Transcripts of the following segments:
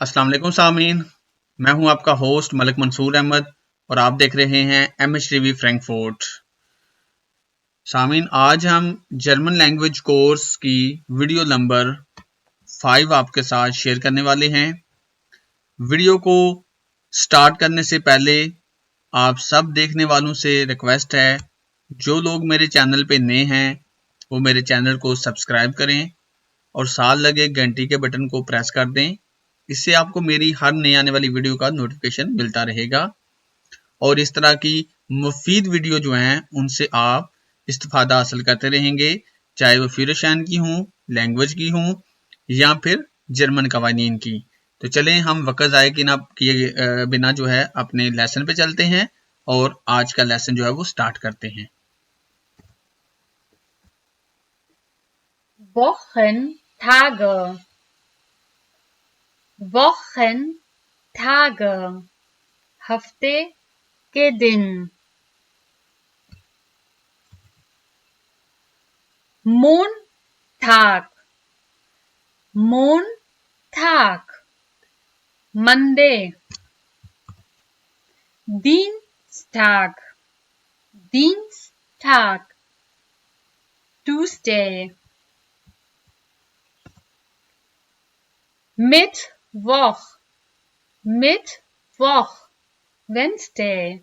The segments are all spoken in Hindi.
अस्सलाम वालेकुम सामीन। मैं हूं आपका होस्ट मलिक मंसूर अहमद और आप देख रहे हैं MHTV फ्रैंकफर्ट। सामीन, आज हम जर्मन लैंग्वेज कोर्स की वीडियो नंबर 5 आपके साथ शेयर करने वाले हैं। वीडियो को स्टार्ट करने से पहले आप सब देखने वालों से रिक्वेस्ट है, जो लोग मेरे चैनल पे नए हैं वो मेरे चैनल को सब्सक्राइब करें और साथ लगे घंटी के बटन को प्रेस कर दें। इससे आपको मेरी हर नई आने वाली वीडियो का नोटिफिकेशन मिलता रहेगा और इस तरह की मुफीद वीडियो जो हैं उनसे आप इस्तिफादा हासिल करते रहेंगे, चाहे वो फिरोशान की हों, लैंग्वेज की हों या फिर जर्मन कवानीन की। तो चलें हम वक्त ज़ाया किए बिना जो है अपने लेसन पे चलते हैं और आज का लेसन जो है वो स्टार्ट करते हैं। Wochentage, Wochentage, हफ्ते के दिन। Montag, Montag, Monday. Dienstag, Dienstag, Tuesday. Mittwoch, Mittwoch, Wednesday.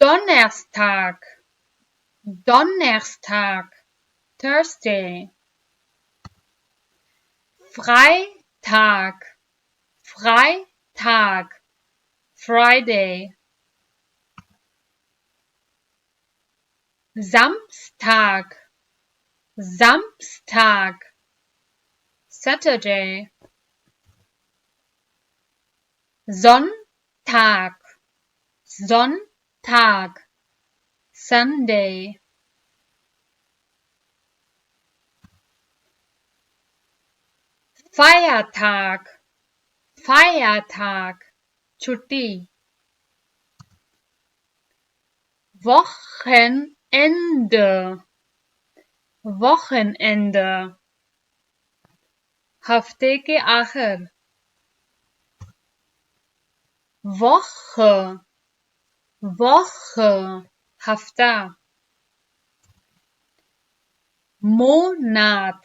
Donnerstag, Donnerstag, Thursday. Freitag, Freitag, Friday. Samstag, Samstag, Saturday. Sonntag, Sonntag, Sunday. Feiertag, Feiertag, छुट्टी। Wochenende, Wochenende, हफ्ते के आखिर। Woche, Woche, हफ्ता। Monat,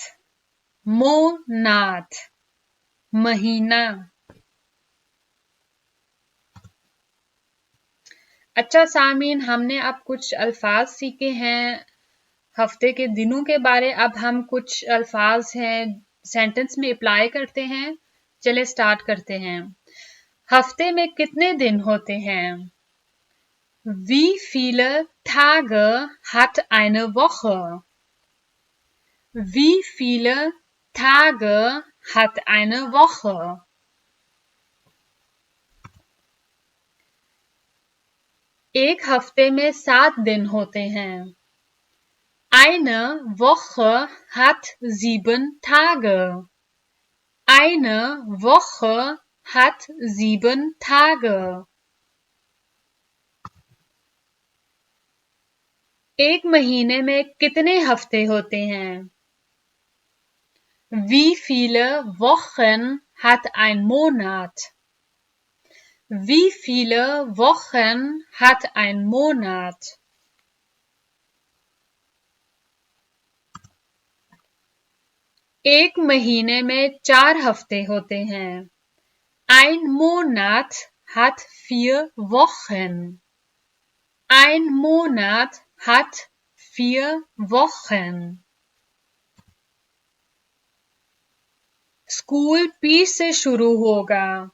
Monat, महीना। अच्छा सामीन, हमने अब कुछ अल्फाज सीखे हैं हफ्ते के दिनों के बारे। अब हम कुछ अल्फाज हैं सेंटेंस में अप्लाई करते हैं। चले स्टार्ट करते हैं। हफ्ते में कितने दिन होते हैं? Wie viele Tage hat eine Woche? Wie viele Tage hat eine Woche? एक हफ्ते में 7 दिन होते हैं। Eine Woche hat 7 Tage. Eine Woche hat 7 Tage. एक महीने में कितने हफ्ते होते हैं? Wie viele Wochen hat ein Monat? Wie viele Wochen hat ein Monat? एक महीने में 4 हफ्ते होते हैं। Ein Monat hat 4 Wochen. Ein Monat hat 4 Wochen. School P से शुरू होगा।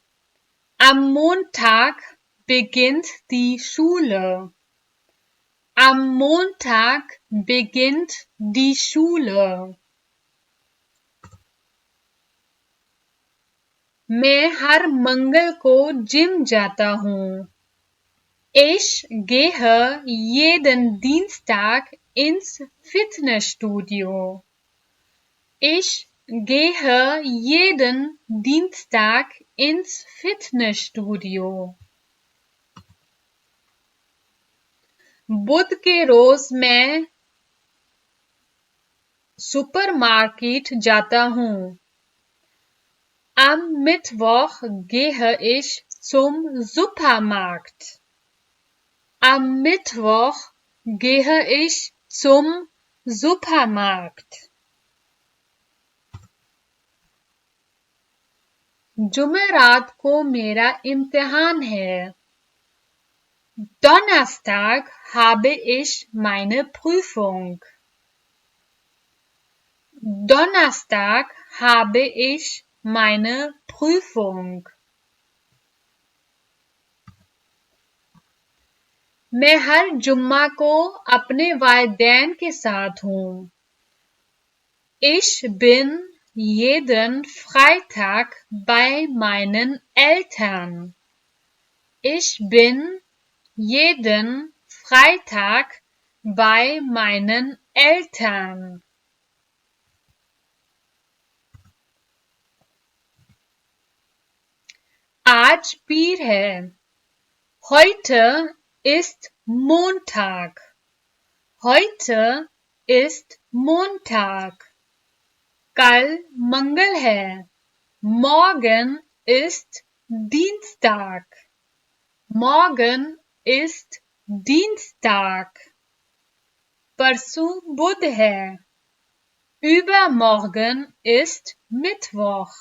Am Montag beginnt die Schule. Am Montag beginnt die Schule. मैं हर मंगल को जिम जाता हूँ। Ich gehe jeden Dienstag ins Fitnessstudio. Ich gehe jeden Dienstag ins Fitnessstudio. बुध के रोज मैं सुपरमार्केट जाता हूँ। Am Mittwoch gehe ich zum Supermarkt. Am Mittwoch gehe ich zum Supermarkt. जुमेरात को मेरा इम्तिहान है. Donnerstag habe ich meine Prüfung. Donnerstag habe ich meine Prüfung. मैं हर जुम्मा को अपने वालिदैन के साथ हूँ. Ich bin jeden Freitag bei meinen Eltern. Ich bin jeden Freitag bei meinen Eltern. आज पीर है. Heute ist Montag. Heute ist Montag. कल मंगल है. Morgen ist Dienstag. Morgen ist Dienstag. परसों बुध है. Übermorgen ist Mittwoch.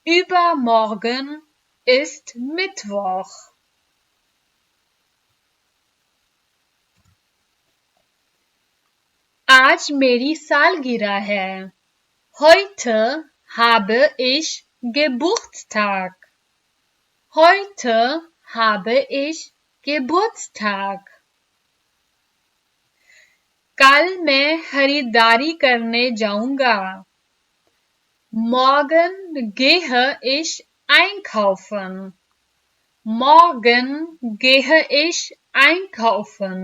Übermorgen ist Mittwoch. आज मेरी सालगिरह है. Heute habe ich Geburtstag. Heute habe ich Geburtstag. कल मैं खरीदारी करने जाऊंगा. Morgen gehe ich einkaufen. Morgen gehe ich einkaufen.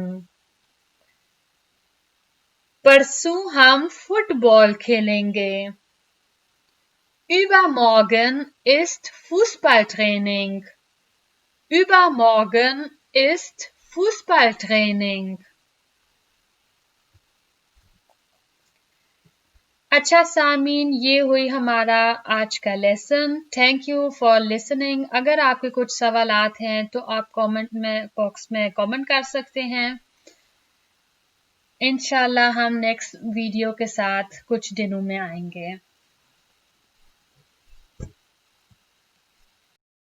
परसों हम फुटबॉल खेलेंगे. Übermorgen ist Fußballtraining. Übermorgen ist Fußballtraining. अच्छा सामीन, ये हुई हमारा आज का lesson. Thank you for listening. अगर आपके कुछ सवालात हैं तो आप कमेंट में बॉक्स में कमेंट कर सकते हैं. इंशाल्लाह हम नेक्स्ट वीडियो के साथ कुछ दिनों में आएंगे.